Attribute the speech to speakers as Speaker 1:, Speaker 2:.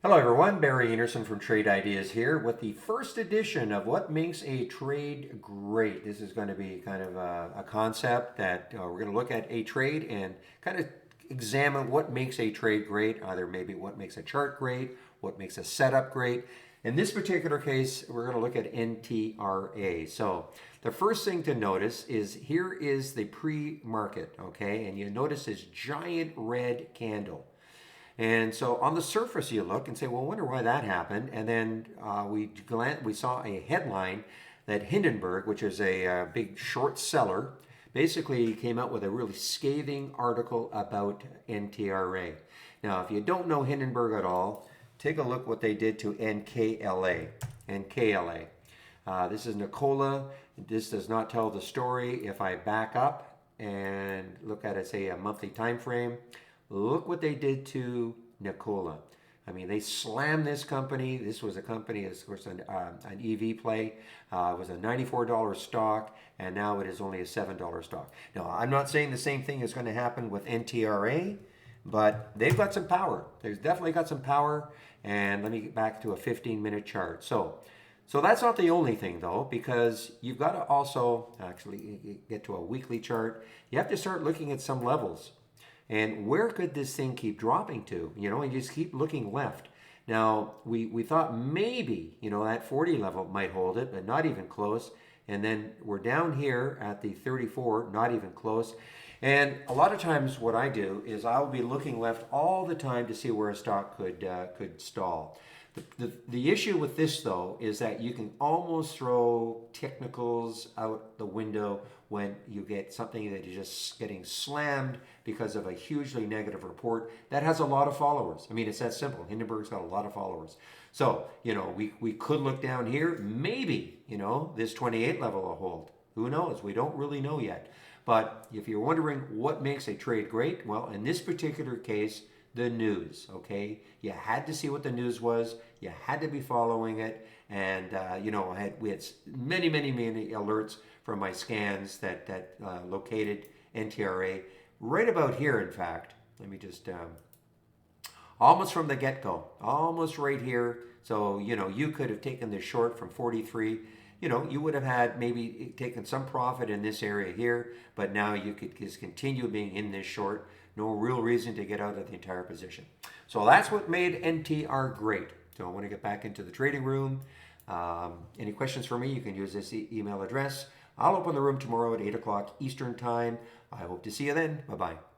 Speaker 1: Hello everyone, Barry Anderson from Trade Ideas here with the first edition of What Makes a Trade Great. This is going to be kind of a concept that we're going to look at a trade and kind of examine what makes a trade great, either maybe what makes a chart great, what makes a setup great. In this particular case, we're going to look at NTRA. So the first thing to notice is here is the pre-market, okay? And you notice this giant red candle. And so on the surface, you look and say, well, I wonder why that happened. And then we saw a headline that Hindenburg, which is a big short seller, basically came out with a really scathing article about NTRA. Now, if you don't know Hindenburg at all, take a look what they did to NKLA. NKLA. This is Nicola. This does not tell the story. If I back up and look at it, say a monthly time frame, look what they did to Nicola. I mean, they slammed this company. This was a company, of course, an EV play. It was a $94 stock, and now it is only a $7 stock. Now, I'm not saying the same thing is going to happen with NTRA, but they've got some power. They've definitely got some power. And let me get back to a 15-minute chart. So that's not the only thing, though, because you've got to also actually get to a weekly chart. You have to start looking at some levels. And where could this thing keep dropping to? And just keep looking left. Now, we thought maybe, that 40 level might hold it, but not even close. And then we're down here at the 34, not even close. And a lot of times what I do is I'll be looking left all the time to see where a stock could stall. The issue with this, though, is that you can almost throw technicals out the window when you get something that is just getting slammed because of a hugely negative report that has a lot of followers. I mean, it's that simple. Hindenburg's got a lot of followers. So, we could look down here. Maybe, this 28 level will hold. Who knows? We don't really know yet. But if you're wondering what makes a trade great, well, in this particular case, the news, okay? You had to see what the news was. You had to be following it. And, we had many, many, many alerts from my scans that located NTRA right about here, in fact. Let me just, almost from the get-go, almost right here. So, you could have taken this short from 43. You would have had maybe taken some profit in this area here, but now you could just continue being in this short. No real reason to get out of the entire position. So that's what made NTR great. So I want to get back into the trading room. Any questions for me, you can use this email address. I'll open the room tomorrow at 8 o'clock Eastern Time. I hope to see you then. Bye-bye.